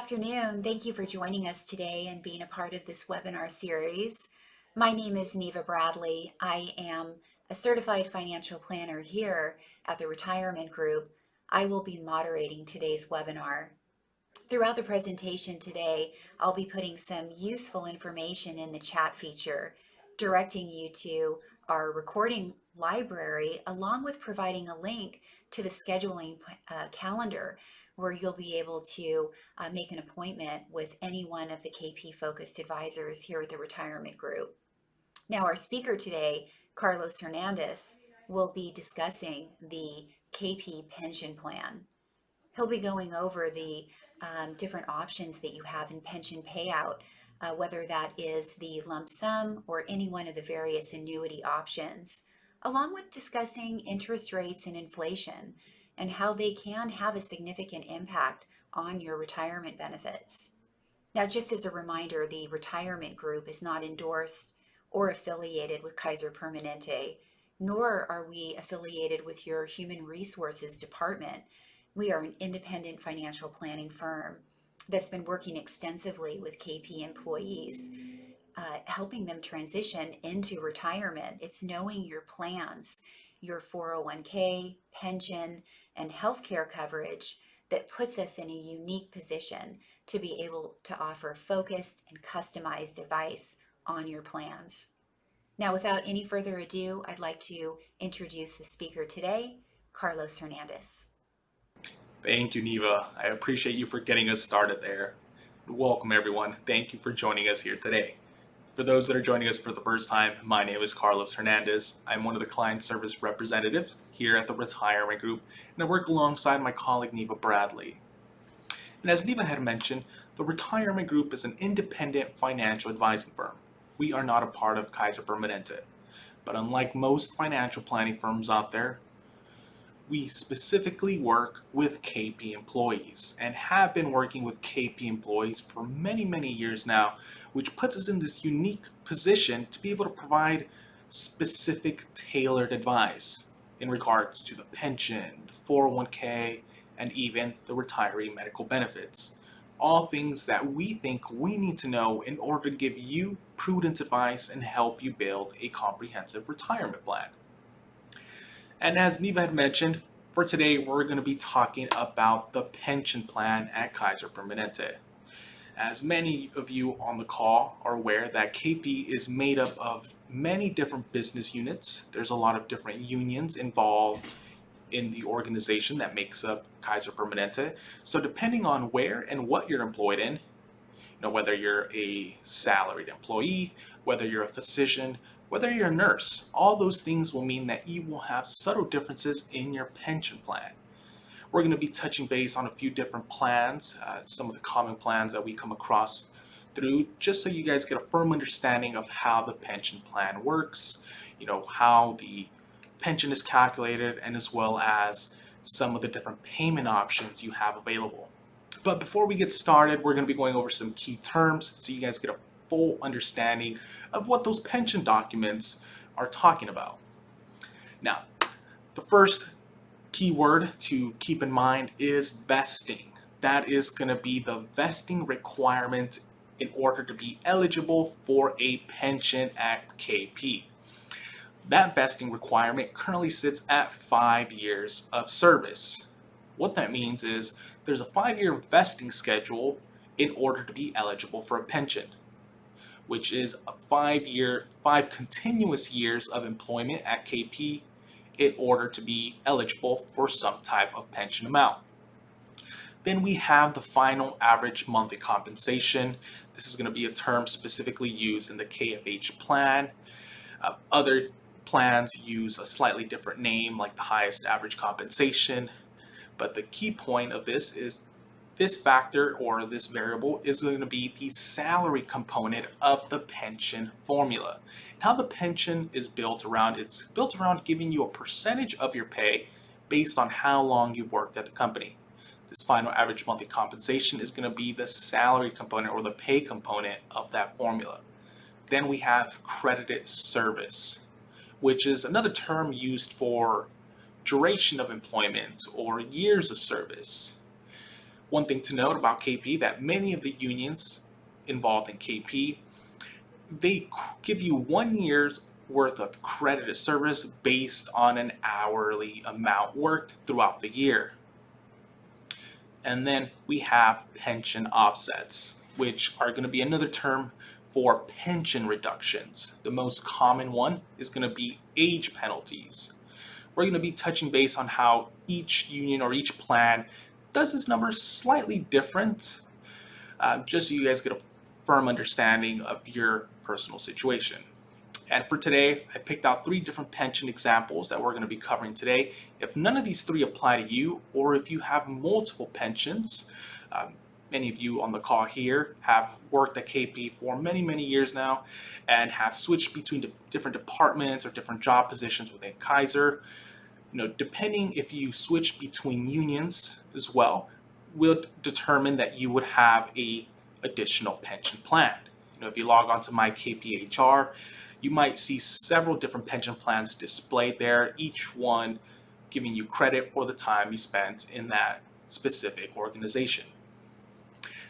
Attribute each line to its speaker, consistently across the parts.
Speaker 1: afternoon. Thank you for joining us today and being a part of this webinar series. My name is Neva Bradley. I am a certified financial planner here at the Retirement Group. I will be moderating today's webinar. Throughout the presentation today, I'll be putting some useful information in the chat feature, directing you to our recording library, along with providing a link to the scheduling calendar where you'll be able to make an appointment with any one of the KP focused advisors here at the Retirement Group. Now, our speaker today, Carlos Hernandez, will be discussing the KP pension plan. He'll be going over the different options that you have in pension payout, whether that is the lump sum or any one of the various annuity options, along with discussing interest rates and inflation and how they can have a significant impact on your retirement benefits. Now, just as a reminder, the Retirement Group is not endorsed or affiliated with Kaiser Permanente, nor are we affiliated with your Human Resources Department. We are an independent financial planning firm that's been working extensively with KP employees, helping them transition into retirement. It's knowing your plans, your 401k, pension, and healthcare coverage that puts us in a unique position to be able to offer focused and customized advice on your plans. Now, without any further ado, I'd like to introduce the speaker today, Carlos Hernandez.
Speaker 2: Thank you, Neva. I appreciate you for getting us started there. Welcome, everyone. Thank you for joining us here today. For those that are joining us for the first time, my name is Carlos Hernandez. I'm one of the client service representatives here at the Retirement Group, and I work alongside my colleague Neva Bradley. And as Neva had mentioned, the Retirement Group is an independent financial advising firm. We are not a part of Kaiser Permanente. But unlike most financial planning firms out there, we specifically work with KP employees and have been working with KP employees for many years now, which puts us in this unique position to be able to provide specific tailored advice in regards to the pension, the 401k, and even the retiree medical benefits. All things that we think we need to know in order to give you prudent advice and help you build a comprehensive retirement plan. And as Neva had mentioned, for today we're going to be talking about the pension plan at Kaiser Permanente. As many of you on the call are aware that KP is made up of many different business units. There's a lot of different unions involved in the organization that makes up Kaiser Permanente. So depending on where and what you're employed in, whether you're a salaried employee, whether you're a physician, whether you're a nurse, all those things will mean that you will have subtle differences in your pension plan. We're going to be touching base on a few different plans, some of the common plans that we come across through, just so you guys get a firm understanding of how the pension plan works, how the pension is calculated, and as well as some of the different payment options you have available. But before we get started, we're going to be going over some key terms so you guys get a full understanding of what those pension documents are talking about. Now, the first key word to keep in mind is vesting. That is going to be the vesting requirement in order to be eligible for a pension at KP. That vesting requirement currently sits at 5 years of service. What that means is there's a 5-year vesting schedule in order to be eligible for a pension, which is a 5 continuous years of employment at KP in order to be eligible for some type of pension amount. Then we have the final average monthly compensation. This is going to be a term specifically used in the KFH plan. Other plans use a slightly different name, like the highest average compensation. But the key point of this is this factor or this variable is going to be the salary component of the pension formula. And how the pension is built around, it's built around giving you a percentage of your pay based on how long you've worked at the company. This final average monthly compensation is going to be the salary component or the pay component of that formula. Then we have credited service, which is another term used for duration of employment or years of service. One thing to note about KP that many of the unions involved in KP, they give you 1 year's worth of credited service based on an hourly amount worked throughout the year. And then we have pension offsets, which are going to be another term for pension reductions. The most common one is going to be age penalties. We're going to be touching base on how each union or each plan does its numbers slightly different, just so you guys get a firm understanding of your personal situation. And for today, I picked out 3 different pension examples that we're going to be covering today. If none of these 3 apply to you, or if you have multiple pensions, many of you on the call here have worked at KP for many, many years now and have switched between different departments or different job positions within Kaiser. Depending if you switch between unions as well, will determine that you would have a additional pension plan. If you log on to my KPHR, you might see several different pension plans displayed there, each one giving you credit for the time you spent in that specific organization.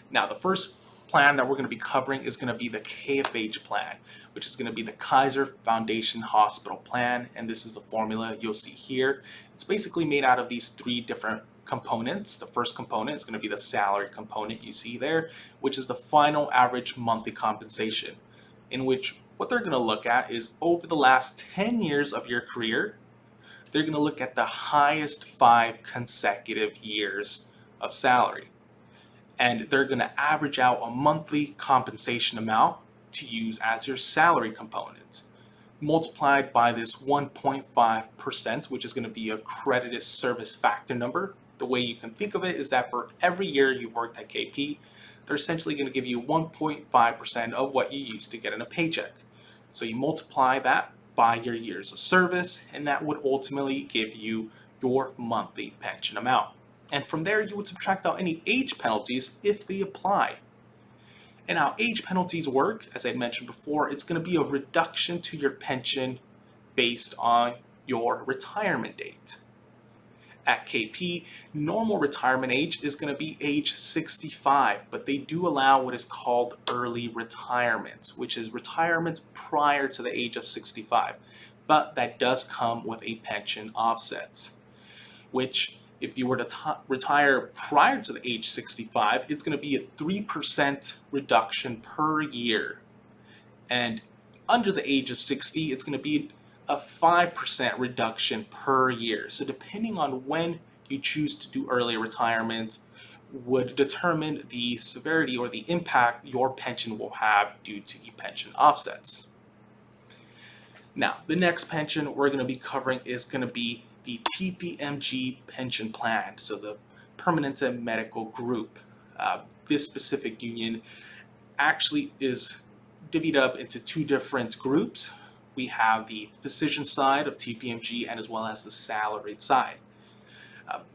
Speaker 2: Now, the first plan that we're going to be covering is going to be the KFH plan, which is going to be the Kaiser Foundation Hospital Plan, and this is the formula you'll see here. It's basically made out of these 3 different components. The first component is going to be the salary component you see there, which is the final average monthly compensation, in which what they're going to look at is over the last 10 years of your career, they're going to look at the highest 5 consecutive years of salary. And they're going to average out a monthly compensation amount to use as your salary component, multiplied by this 1.5%, which is going to be a credited service factor number. The way you can think of it is that for every year you've worked at KP, they're essentially going to give you 1.5% of what you used to get in a paycheck. So you multiply that by your years of service, and that would ultimately give you your monthly pension amount. And from there, you would subtract out any age penalties if they apply. And how age penalties work, as I mentioned before, it's going to be a reduction to your pension based on your retirement date. At KP, normal retirement age is going to be age 65, but they do allow what is called early retirement, which is retirement prior to the age of 65. But that does come with a pension offset, which if you were to retire prior to the age 65, it's going to be a 3% reduction per year. And under the age of 60, it's going to be a 5% reduction per year. So depending on when you choose to do early retirement would determine the severity or the impact your pension will have due to the pension offsets. Now, the next pension we're going to be covering is going to be the TPMG pension plan, so the Permanente Medical Group. This specific union actually is divvied up into 2 different groups. We have the physician side of TPMG and as well as the salaried side.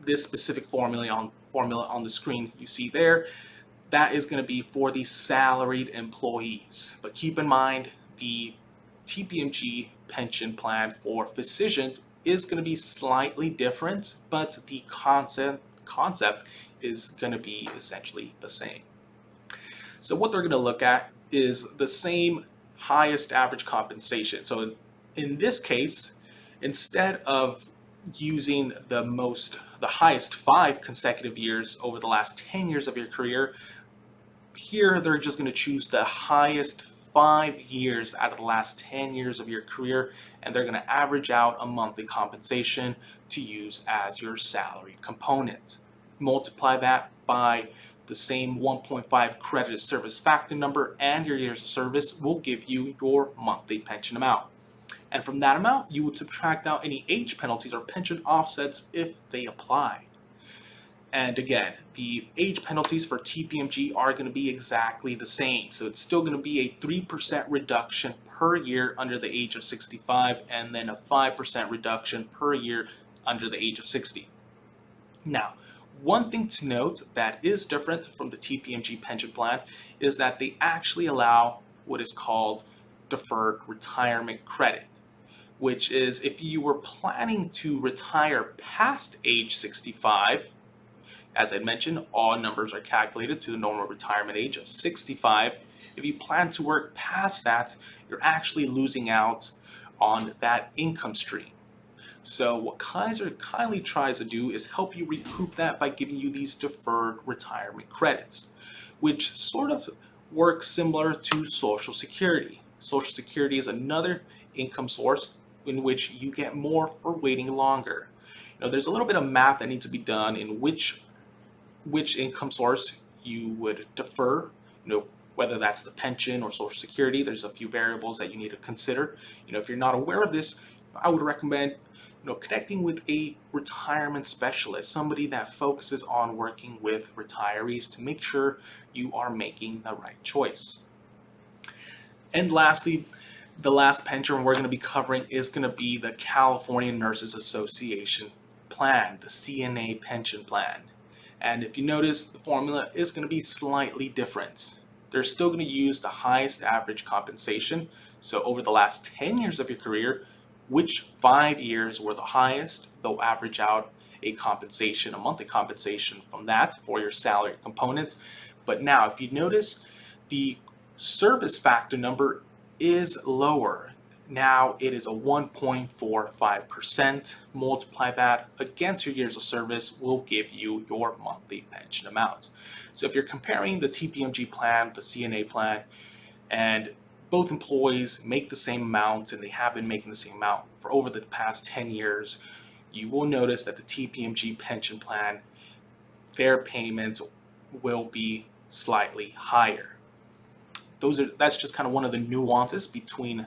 Speaker 2: This specific formula on the screen you see there, that is going to be for the salaried employees. But keep in mind, the TPMG pension plan for physicians is going to be slightly different, but the concept is going to be essentially the same. So what they're going to look at is the same highest average compensation. So in this case, instead of using the highest 5 consecutive years over the last 10 years of your career, here they're just going to choose the highest 5 years out of the last 10 years of your career, and they're going to average out a monthly compensation to use as your salary component. Multiply that by the same 1.5 credited service factor number, and your years of service will give you your monthly pension amount. And from that amount, you would subtract out any age penalties or pension offsets if they apply. And again, the age penalties for TPMG are going to be exactly the same. So it's still going to be a 3% reduction per year under the age of 65, and then a 5% reduction per year under the age of 60. Now, one thing to note that is different from the TPMG pension plan is that they actually allow what is called deferred retirement credit, which is if you were planning to retire past age 65, As I mentioned, all numbers are calculated to the normal retirement age of 65. If you plan to work past that, you're actually losing out on that income stream. So what Kaiser kindly tries to do is help you recoup that by giving you these deferred retirement credits, which sort of works similar to Social Security. Social Security is another income source in which you get more for waiting longer. There's a little bit of math that needs to be done in which income source you would defer, whether that's the pension or Social Security. There's a few variables that you need to consider. If you're not aware of this, I would recommend connecting with a retirement specialist, somebody that focuses on working with retirees to make sure you are making the right choice. And lastly, the last pension we're going to be covering is going to be the California Nurses Association plan, the CNA pension plan. And if you notice, the formula is going to be slightly different. They're still going to use the highest average compensation. So over the last 10 years of your career, which 5 years were the highest, they'll average out a compensation, a monthly compensation from that for your salary components. But now, if you notice, the service factor number is lower. Now it is a 1.45%. Multiply that against your years of service will give you your monthly pension amount. So if you're comparing the TPMG plan, the CNA plan, and both employees make the same amount and they have been making the same amount for over the past 10 years, you will notice that the TPMG pension plan, their payments will be slightly higher. That's just kind of one of the nuances between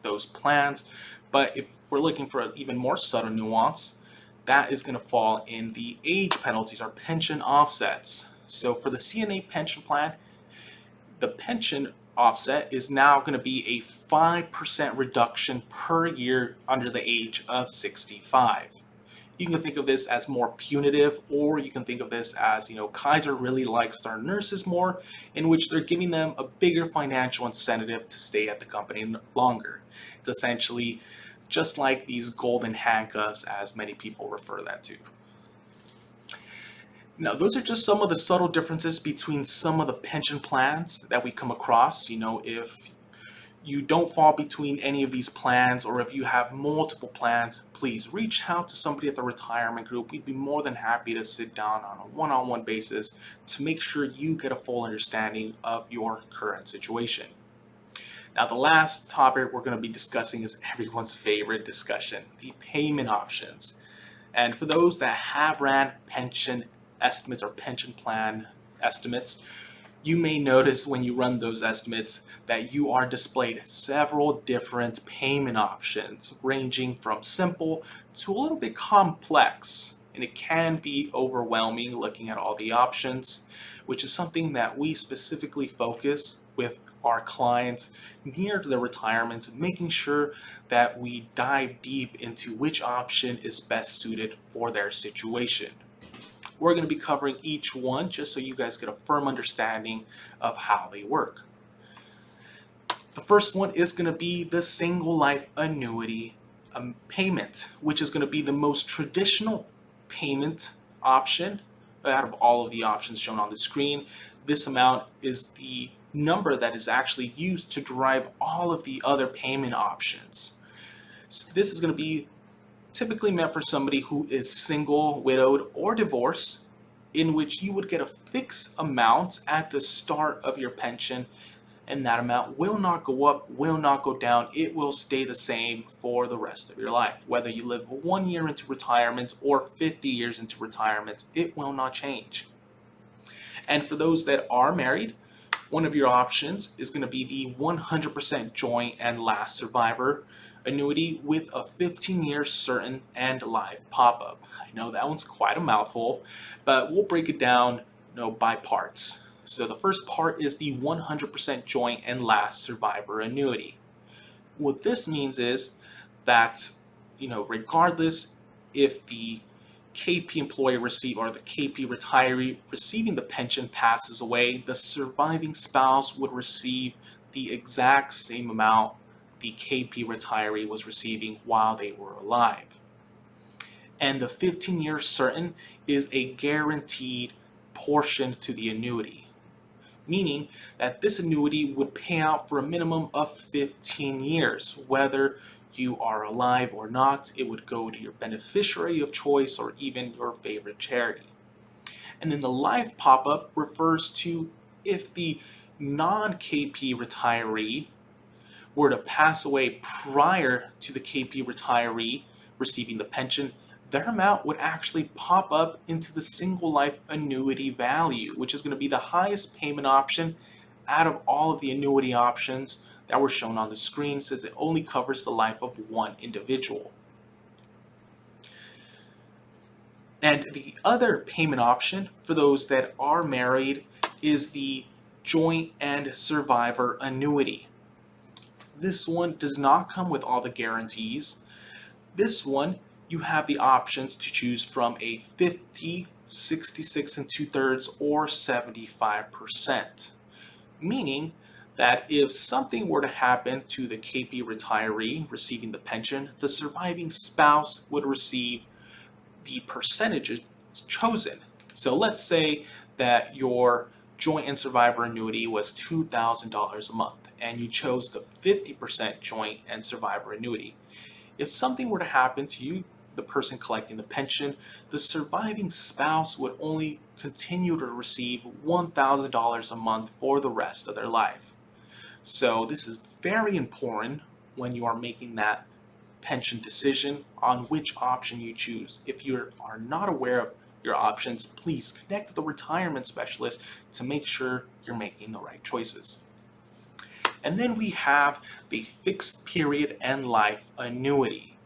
Speaker 2: those plans. But if we're looking for an even more subtle nuance, that is going to fall in the age penalties or pension offsets. So for the CNA pension plan, the pension offset is now going to be a 5% reduction per year under the age of 65. You can think of this as more punitive, or you can think of this as, Kaiser really likes their nurses more, in which they're giving them a bigger financial incentive to stay at the company longer. It's essentially just like these golden handcuffs, as many people refer that to. Now, those are just some of the subtle differences between some of the pension plans that we come across. If you don't fall between any of these plans, or if you have multiple plans, please reach out to somebody at the retirement group. We'd be more than happy to sit down on a one-on-one basis to make sure you get a full understanding of your current situation. Now, the last topic we're going to be discussing is everyone's favorite discussion, the payment options. And for those that have ran pension estimates or pension plan estimates, you may notice when you run those estimates that you are displayed several different payment options, ranging from simple to a little bit complex. And it can be overwhelming looking at all the options, which is something that we specifically focus with our clients near to their retirement, making sure that we dive deep into which option is best suited for their situation. We're going to be covering each one just so you guys get a firm understanding of how they work. The first one is going to be the single life annuity payment, which is going to be the most traditional payment option out of all of the options shown on the screen. This amount is the number that is actually used to derive all of the other payment options. So this is going to be typically meant for somebody who is single, widowed, or divorced, in which you would get a fixed amount at the start of your pension, and that amount will not go up, will not go down. It will stay the same for the rest of your life. Whether you live 1 year into retirement or 50 years into retirement, it will not change. And for those that are married, one of your options is going to be the 100% joint and last survivor annuity with a 15-year certain and live pop-up. I know that one's quite a mouthful, but we'll break it down by parts. So the first part is the 100% joint and last survivor annuity. What this means is that, regardless if the KP employee or the KP retiree receiving the pension passes away, the surviving spouse would receive the exact same amount the KP retiree was receiving while they were alive. And the 15-year certain is a guaranteed portion to the annuity, meaning that this annuity would pay out for a minimum of 15 years. Whether you are alive or not, it would go to your beneficiary of choice or even your favorite charity. And then the life pop-up refers to if the non-KP retiree were to pass away prior to the KP retiree receiving the pension, their amount would actually pop up into the single life annuity value, which is going to be the highest payment option out of all of the annuity options that were shown on the screen, since it only covers the life of one individual. And the other payment option for those that are married is the joint and survivor annuity. This one does not come with all the guarantees. This one, you have the options to choose from a 50, 66 and 2/3 or 75%. Meaning that if something were to happen to the KP retiree receiving the pension, the surviving spouse would receive the percentages chosen. So let's say that your joint and survivor annuity was $2,000 a month and you chose the 50% joint and survivor annuity. If something were to happen to you, the person collecting the pension, the surviving spouse would only continue to receive $1,000 a month for the rest of their life. So this is very important when you are making that pension decision on which option you choose. If you are not aware of your options, please connect with a retirement specialist to make sure you're making the right choices. And then we have the fixed period and life annuity.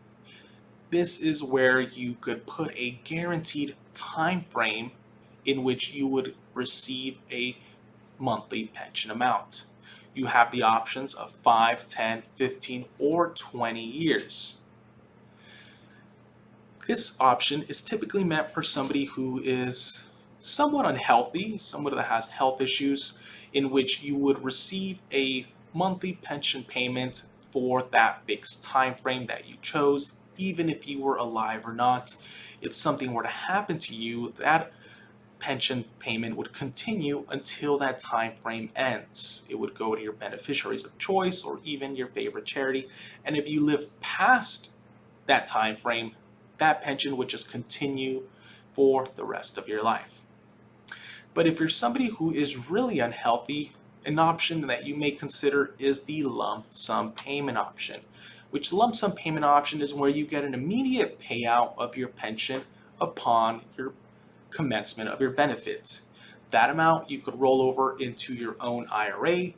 Speaker 2: This is where you could put a guaranteed time frame in which you would receive a monthly pension amount. You have the options of 5, 10, 15, or 20 years. This option is typically meant for somebody who is somewhat unhealthy, someone that has health issues, in which you would receive a monthly pension payment for that fixed time frame that you chose, even if you were alive or not. If something were to happen to you, that pension payment would continue until that time frame ends. It would go to your beneficiaries of choice or even your favorite charity. And if you live past that time frame, that pension would just continue for the rest of your life. But if you're somebody who is really unhealthy, an option that you may consider is the lump sum payment option, which lump sum payment option is where you get an immediate payout of your pension upon your commencement of your benefits. That amount you could roll over into your own IRA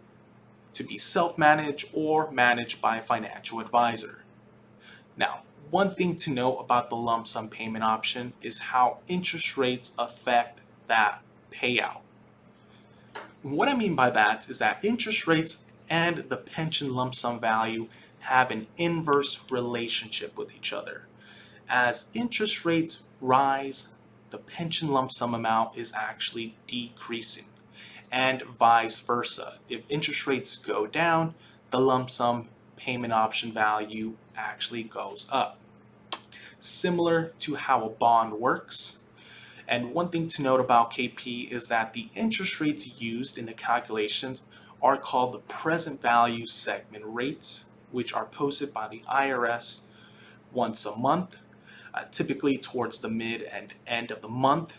Speaker 2: to be self-managed or managed by a financial advisor. Now, one thing to know about the lump sum payment option is how interest rates affect that payout. What I mean by that is that interest rates and the pension lump sum value have an inverse relationship with each other. As interest rates rise, the pension lump sum amount is actually decreasing, and vice versa. If interest rates go down, the lump sum payment option value actually goes up. Similar to how a bond works. And one thing to note about KP is that the interest rates used in the calculations are called the present value segment rates, which are posted by the IRS once a month, typically towards the mid and end of the month.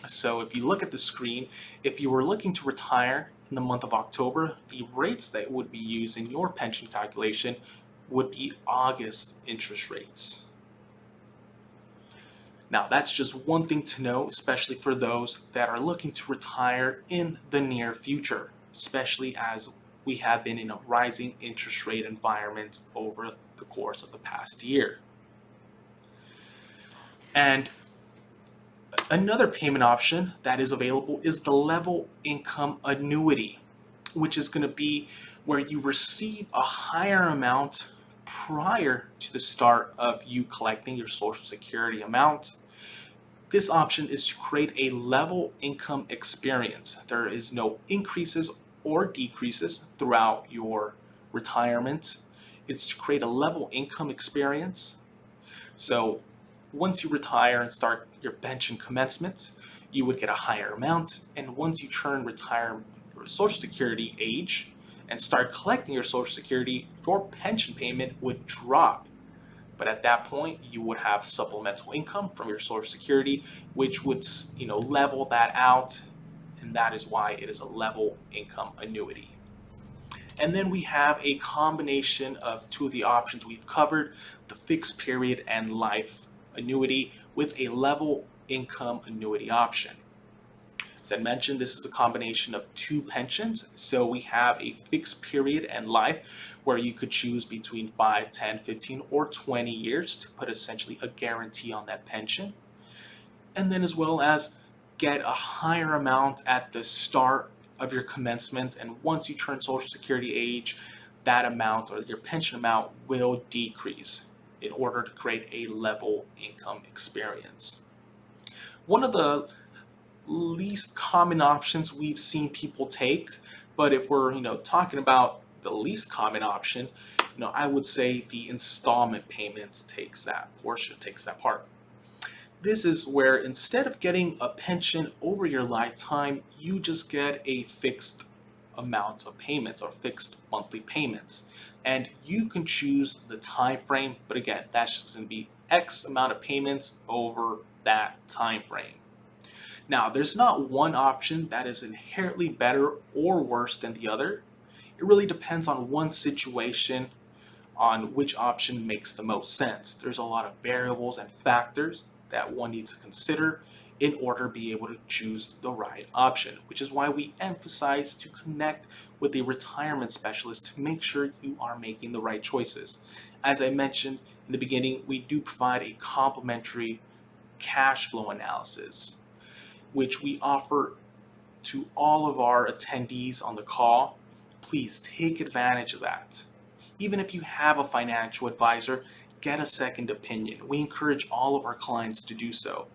Speaker 2: So if you look at the screen, if you were looking to retire in the month of October, the rates that would be used in your pension calculation would be August interest rates. Now, that's just one thing to know, especially for those that are looking to retire in the near future, especially as we have been in a rising interest rate environment over the course of the past year. And another payment option that is available is the level income annuity, which is going to be where you receive a higher amount prior to the start of you collecting your Social Security amount. This option is to create a level income experience. There is no increases or decreases throughout your retirement. It's to create a level income experience. So once you retire and start your pension commencement, you would get a higher amount. And once you turn retirement or Social Security age and start collecting your Social Security, your pension payment would drop. But at that point, you would have supplemental income from your Social Security, which would, level that out. And that is why it is a level income annuity. And then we have a combination of two of the options we've covered, the fixed period and life annuity with a level income annuity option. As I mentioned, this is a combination of two pensions. So we have a fixed period and life where you could choose between 5, 10, 15, or 20 years to put essentially a guarantee on that pension. And then as well as get a higher amount at the start of your commencement, and once you turn Social Security age, that amount or your pension amount will decrease in order to create a level income experience. One of the least common options we've seen people take, but if we're talking about the least common option, I would say the installment payments takes that part. This is where instead of getting a pension over your lifetime, you just get a fixed amount of payments or fixed monthly payments. And you can choose the time frame, but again, that's just going to be X amount of payments over that time frame. Now, there's not one option that is inherently better or worse than the other. It really depends on one situation on which option makes the most sense. There's a lot of variables and factors that one needs to consider in order to be able to choose the right option, which is why we emphasize to connect with a retirement specialist to make sure you are making the right choices. As I mentioned in the beginning, we do provide a complimentary cash flow analysis, which we offer to all of our attendees on the call. Please take advantage of that. Even if you have a financial advisor, get a second opinion. We encourage all of our clients to do so.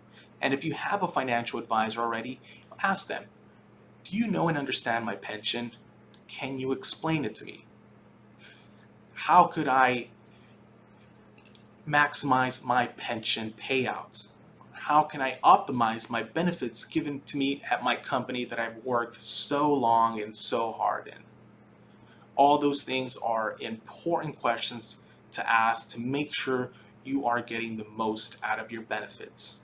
Speaker 2: And if you have a financial advisor already, ask them, do you know and understand my pension? Can you explain it to me? How could I maximize my pension payouts? How can I optimize my benefits given to me at my company that I've worked so long and so hard in? All those things are important questions to ask to make sure you are getting the most out of your benefits.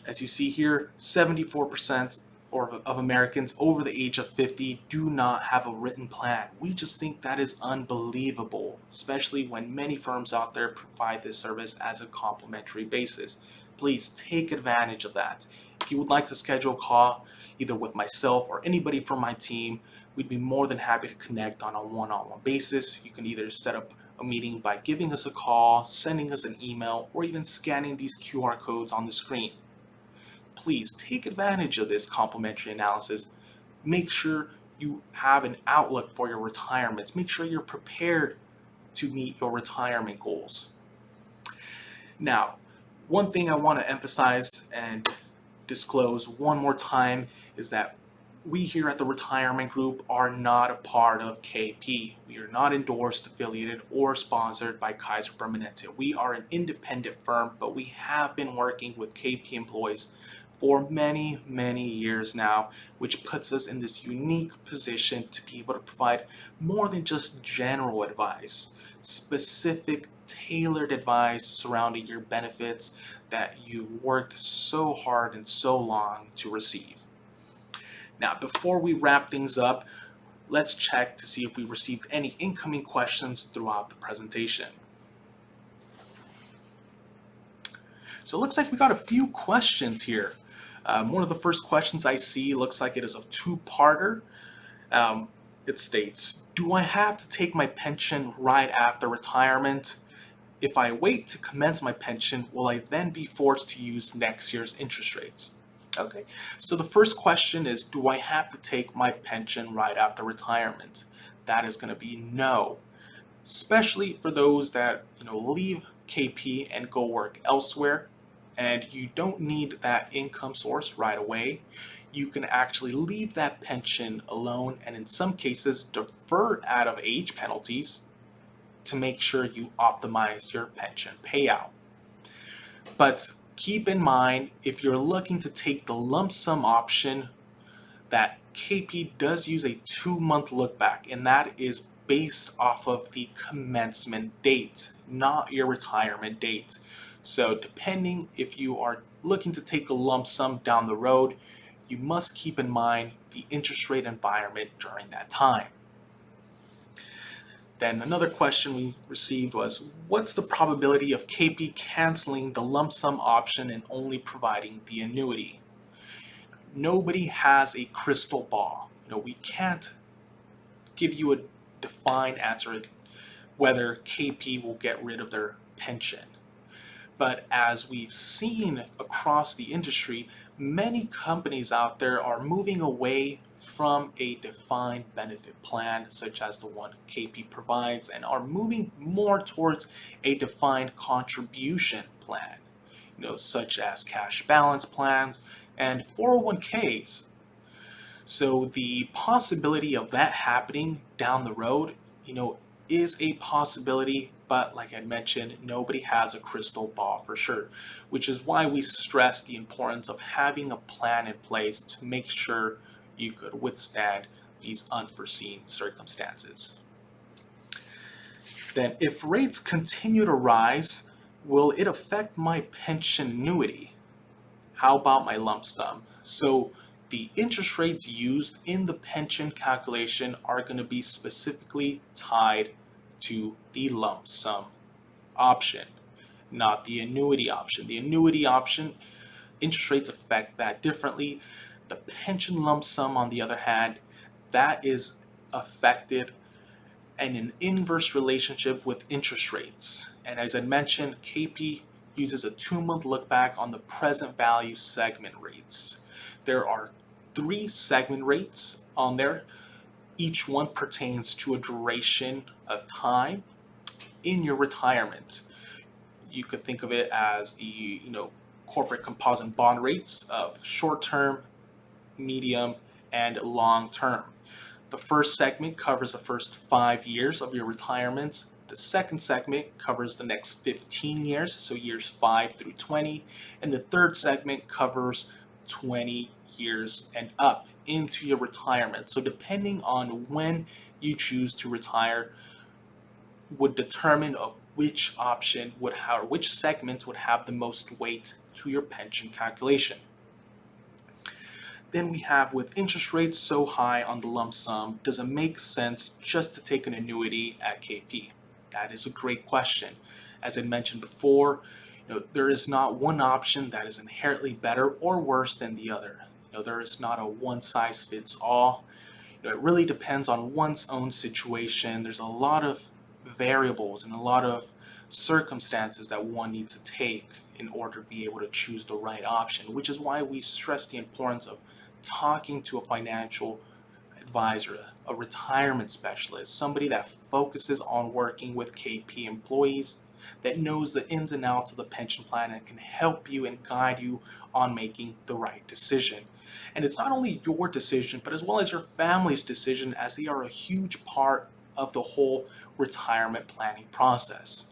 Speaker 2: As you see here, 74% of Americans over the age of 50 do not have a written plan. We just think that is unbelievable, especially when many firms out there provide this service as a complimentary basis. Please take advantage of that. If you would like to schedule a call either with myself or anybody from my team, we'd be more than happy to connect on a one-on-one basis. You can either set up a meeting by giving us a call, sending us an email, or even scanning these QR codes on the screen. Please take advantage of this complimentary analysis. Make sure you have an outlook for your retirement. Make sure you're prepared to meet your retirement goals. Now, one thing I want to emphasize and disclose one more time is that we here at the Retirement Group are not a part of KP. We are not endorsed, affiliated, or sponsored by Kaiser Permanente. We are an independent firm, but we have been working with KP employees for many, many years now, which puts us in this unique position to be able to provide more than just general advice, specific, tailored advice surrounding your benefits that you've worked so hard and so long to receive. Now, before we wrap things up, let's check to see if we received any incoming questions throughout the presentation. So it looks like we got a few questions here. One of the first questions I see looks like it is a two-parter. It states, do I have to take my pension right after retirement? If I wait to commence my pension, will I then be forced to use next year's interest rates? Okay, so the first question is, do I have to take my pension right after retirement? That is going to be no, especially for those that leave KP and go work elsewhere, and you don't need that income source right away. You can actually leave that pension alone and in some cases defer out of age penalties to make sure you optimize your pension payout. But keep in mind, if you're looking to take the lump sum option, that KP does use a 2-month look back, and that is based off of the commencement date, not your retirement date. So depending if you are looking to take a lump sum down the road, you must keep in mind the interest rate environment during that time. Then another question we received was, what's the probability of KP canceling the lump sum option and only providing the annuity? Nobody has a crystal ball. We can't give you a defined answer whether KP will get rid of their pension. But as we've seen across the industry, many companies out there are moving away from a defined benefit plan, such as the one KP provides, and are moving more towards a defined contribution plan, such as cash balance plans and 401ks. So the possibility of that happening down the road, is a possibility, but like I mentioned, nobody has a crystal ball for sure, which is why we stress the importance of having a plan in place to make sure you could withstand these unforeseen circumstances. Then, if rates continue to rise, will it affect my pension annuity? How about my lump sum? So the interest rates used in the pension calculation are going to be specifically tied to the lump sum option, not the annuity option. The annuity option, interest rates affect that differently. The pension lump sum, on the other hand, that is affected in an inverse relationship with interest rates. And as I mentioned, KP uses a 2-month look back on the present value segment rates. There are 3 segment rates on there. Each one pertains to a duration of time in your retirement. You could think of it as the corporate composite bond rates of short-term, medium, and long-term. The first segment covers the first 5 years of your retirement. The second segment covers the next 15 years, so years 5 through 20. And the third segment covers 20 years and up into your retirement. So depending on when you choose to retire would determine which option would have, or which segment would have the most weight to your pension calculation. Then we have, with interest rates so high on the lump sum, does it make sense just to take an annuity at KP? That is a great question. As I mentioned before, there is not one option that is inherently better or worse than the other. There is not a one size fits all. It really depends on one's own situation. There's a lot of variables and a lot of circumstances that one needs to take in order to be able to choose the right option, which is why we stress the importance of talking to a financial advisor, a retirement specialist, somebody that focuses on working with KP employees, that knows the ins and outs of the pension plan and can help you and guide you on making the right decision. And it's not only your decision, but as well as your family's decision, as they are a huge part of the whole retirement planning process.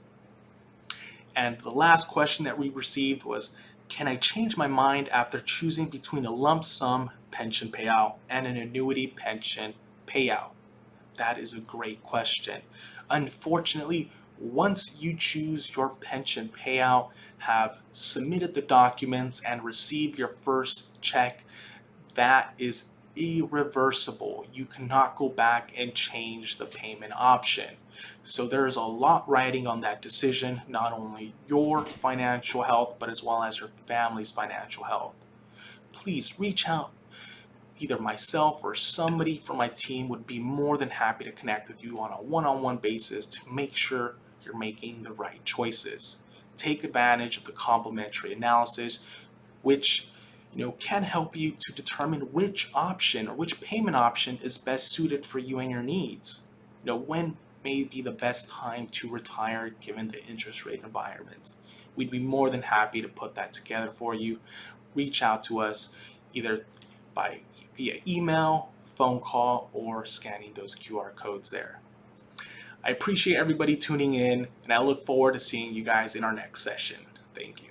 Speaker 2: And the last question that we received was, can I change my mind after choosing between a lump sum pension payout and an annuity pension payout? That is a great question. Unfortunately, once you choose your pension payout, have submitted the documents and received your first check, that is irreversible. You cannot go back and change the payment option. So there is a lot riding on that decision, not only your financial health, but as well as your family's financial health. Please reach out. Either myself or somebody from my team would be more than happy to connect with you on a one-on-one basis to make sure you're making the right choices. Take advantage of the complementary analysis, which can help you to determine which option or which payment option is best suited for you and your needs. When may be the best time to retire given the interest rate environment. We'd be more than happy to put that together for you. Reach out to us either via email, phone call, or scanning those QR codes there. I appreciate everybody tuning in, and I look forward to seeing you guys in our next session. Thank you.